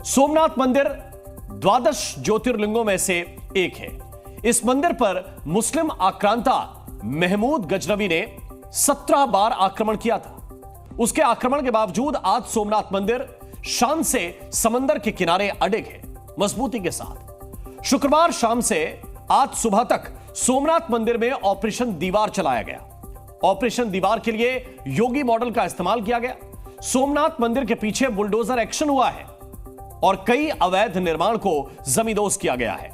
सोमनाथ मंदिर द्वादश ज्योतिर्लिंगों में से एक है। इस मंदिर पर मुस्लिम आक्रांता महमूद गजनवी ने 17 बार आक्रमण किया था। उसके आक्रमण के बावजूद आज सोमनाथ मंदिर शाम से समंदर के किनारे अडिग है, मजबूती के साथ। शुक्रवार शाम से आज सुबह तक सोमनाथ मंदिर में ऑपरेशन दीवार चलाया गया। ऑपरेशन दीवार के लिए योगी मॉडल का इस्तेमाल किया गया। सोमनाथ मंदिर के पीछे बुलडोजर एक्शन हुआ है और कई अवैध निर्माण को जमींदोज किया गया है।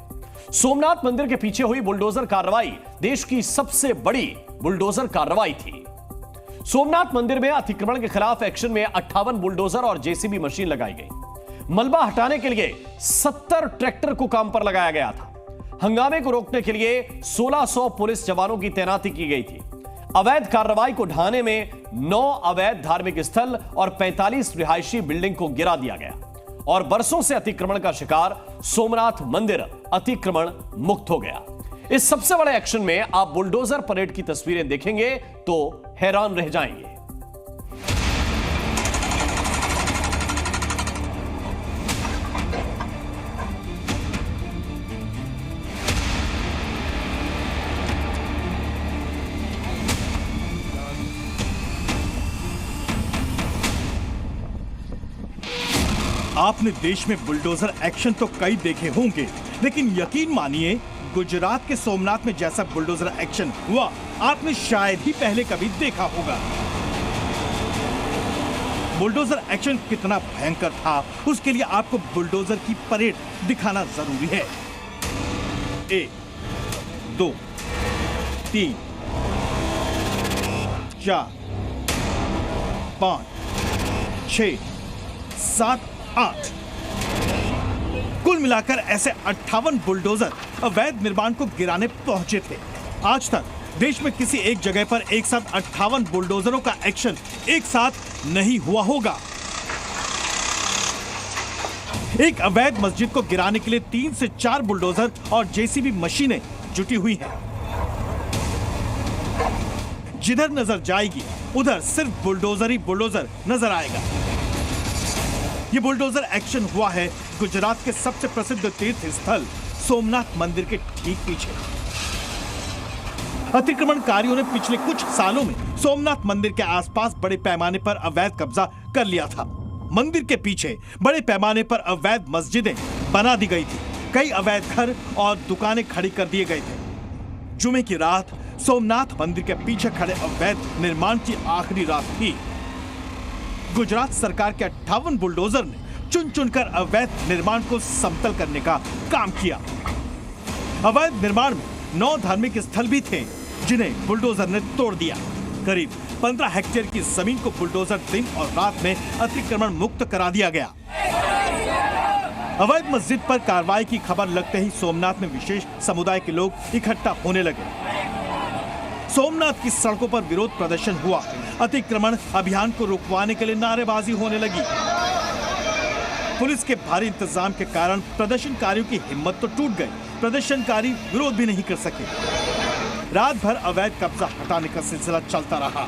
सोमनाथ मंदिर के पीछे हुई बुलडोजर कार्रवाई देश की सबसे बड़ी बुलडोजर कार्रवाई थी। सोमनाथ मंदिर में अतिक्रमण के खिलाफ एक्शन में 58 बुलडोजर और जेसीबी मशीन लगाई गई। मलबा हटाने के लिए 70 ट्रैक्टर को काम पर लगाया गया था। हंगामे को रोकने के लिए 1600 पुलिस जवानों की तैनाती की गई थी। अवैध कार्रवाई को ढाने में 9 अवैध धार्मिक स्थल और 45 रिहायशी बिल्डिंग को गिरा दिया गया और बरसों से अतिक्रमण का शिकार सोमनाथ मंदिर अतिक्रमण मुक्त हो गया। इस सबसे बड़े एक्शन में आप बुलडोजर परेड की तस्वीरें देखेंगे तो हैरान रह जाएंगे। आपने देश में बुलडोजर एक्शन तो कई देखे होंगे, लेकिन यकीन मानिए गुजरात के सोमनाथ में जैसा बुलडोजर एक्शन हुआ आपने शायद ही पहले कभी देखा होगा। बुलडोजर एक्शन कितना भयंकर था उसके लिए आपको बुलडोजर की परेड दिखाना जरूरी है। 1, 2, 3, 4, 5, 6, 7, 8 कुल मिलाकर ऐसे 58 बुलडोजर अवैध निर्माण को गिराने पहुंचे थे। आज तक देश में किसी एक जगह पर एक साथ 58 बुलडोजरों का एक्शन एक साथ नहीं हुआ होगा। एक अवैध मस्जिद को गिराने के लिए 3 से 4 बुलडोजर और जेसीबी मशीनें जुटी हुई हैं। जिधर नजर जाएगी उधर सिर्फ बुलडोजर ही बुलडोजर नजर आएगा। ये बुलडोजर एक्शन हुआ है गुजरात के सबसे प्रसिद्ध तीर्थ स्थल सोमनाथ मंदिर के ठीक पीछे। अतिक्रमणकारियों ने पिछले कुछ सालों में सोमनाथ मंदिर के आसपास बड़े पैमाने पर अवैध कब्जा कर लिया था। मंदिर के पीछे बड़े पैमाने पर अवैध मस्जिदें बना दी गई थी। कई अवैध घर और दुकानें खड़ी कर दिए गए थे। जुमे की रात सोमनाथ मंदिर के पीछे खड़े अवैध निर्माण की आखिरी रात थी। गुजरात सरकार के 58 बुलडोजर ने चुन चुनकर अवैध निर्माण को समतल करने का काम किया। अवैध निर्माण में 9 धार्मिक स्थल भी थे जिन्हें बुलडोजर ने तोड़ दिया। करीब 15 हेक्टेयर की जमीन को बुलडोजर दिन और रात में अतिक्रमण मुक्त करा दिया गया। अवैध मस्जिद पर कार्रवाई की खबर लगते ही सोमनाथ में विशेष समुदाय के लोग इकट्ठा होने लगे। सोमनाथ की सड़कों पर विरोध प्रदर्शन हुआ। अतिक्रमण अभियान को रुकवाने के लिए नारेबाजी होने लगी। पुलिस के भारी इंतजाम के कारण प्रदर्शनकारियों की हिम्मत तो टूट गई। प्रदर्शनकारी विरोध भी नहीं कर सके। रात भर अवैध कब्जा हटाने का सिलसिला चलता रहा।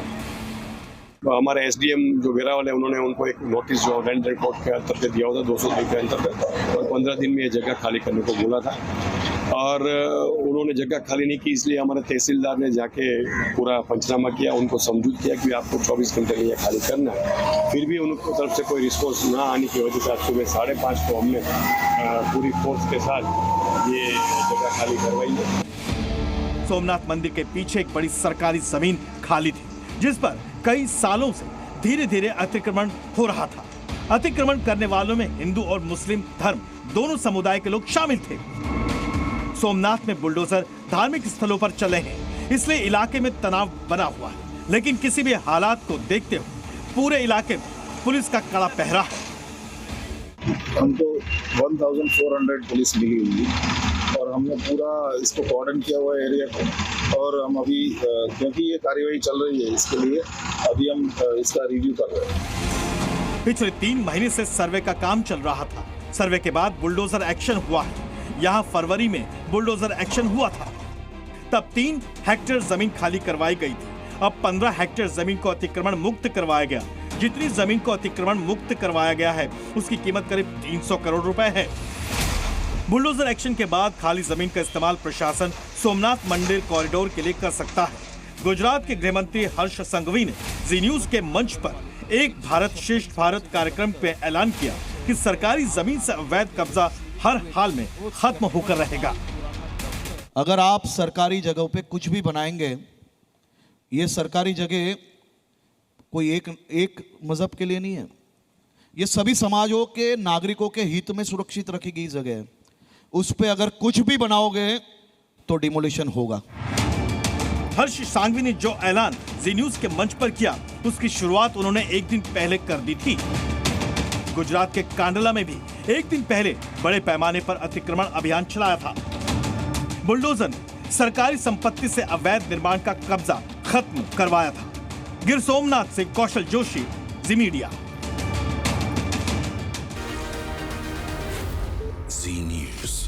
तो हमारे एसडीएम जो घेरा वाले उन्होंने उनको एक नोटिस जो लैंड रिकॉर्ड के अंतर्गत दिया होता 203 के अंतर्गत, और 15 दिन में ये जगह खाली करने को बोला था और उन्होंने जगह खाली नहीं की। इसलिए हमारे तहसीलदार ने जाके पूरा पंचनामा किया, उनको समझूत किया कि आपको 24 घंटे में ये खाली करना है। फिर भी उनकी तरफ से कोई रिस्पॉन्स ना आने की वजह से आज सुबह 5:30 को हमने पूरी फोर्स के साथ ये जगह खाली करवाई है। सोमनाथ मंदिर के पीछे एक बड़ी सरकारी जमीन खाली थी जिस पर कई सालों से धीरे धीरे अतिक्रमण हो रहा था। अतिक्रमण करने वालों में हिंदू और मुस्लिम धर्म दोनों समुदाय के लोग शामिल थे। सोमनाथ में बुलडोजर धार्मिक स्थलों पर चले हैं, इसलिए इलाके में तनाव बना हुआ है। लेकिन किसी भी हालात को देखते हुए पूरे इलाके में पुलिस का कड़ा पहरा है। हमको 1400 पुलिस मिली हुई और हमने पूरा इसको कॉर्डन किया हुआ एरिया को, और हम अभी क्योंकि ये कार्यवाही चल रही है इसके लिए अभी हम इसका रिव्यू कर रहे हैं। पिछले 3 महीने से सर्वे का काम चल रहा था। सर्वे के बाद बुलडोजर एक्शन हुआ है। यहाँ फरवरी में बुलडोजर एक्शन हुआ था, तब 3 हेक्टेयर जमीन खाली करवाई गई थी। अब 15 हेक्टेयर जमीन को अतिक्रमण मुक्त करवाया गया। जितनी जमीन को अतिक्रमण मुक्त करवाया गया है उसकी कीमत करीब 300 करोड़ रुपए है। बुलडोजर एक्शन के बाद खाली जमीन का इस्तेमाल प्रशासन सोमनाथ मंदिर कॉरिडोर के लिए कर सकता है। गुजरात के गृह मंत्री हर्ष संघवी ने जी न्यूज के मंच पर एक भारत श्रेष्ठ भारत कार्यक्रम पे ऐलान किया कि सरकारी जमीन से अवैध कब्जा हर हाल में खत्म होकर रहेगा। अगर आप सरकारी जगहों पे कुछ भी बनाएंगे, ये सरकारी जगह कोई एक मजहब के लिए नहीं है, ये सभी समाजों के नागरिकों के हित में सुरक्षित रखी गई जगह है। उस पे अगर कुछ भी बनाओगे तो डिमोलिशन होगा। हर्ष सांघवी ने जो ऐलान जी न्यूज के मंच पर किया उसकी शुरुआत उन्होंने एक दिन पहले कर दी थी। गुजरात के कांडला में भी एक दिन पहले बड़े पैमाने पर अतिक्रमण अभियान चलाया था। बुलडोजर ने सरकारी संपत्ति से अवैध निर्माण का कब्जा खत्म करवाया था। गिर सोमनाथ से कौशल जोशी, जी मीडिया। जी न्यूज।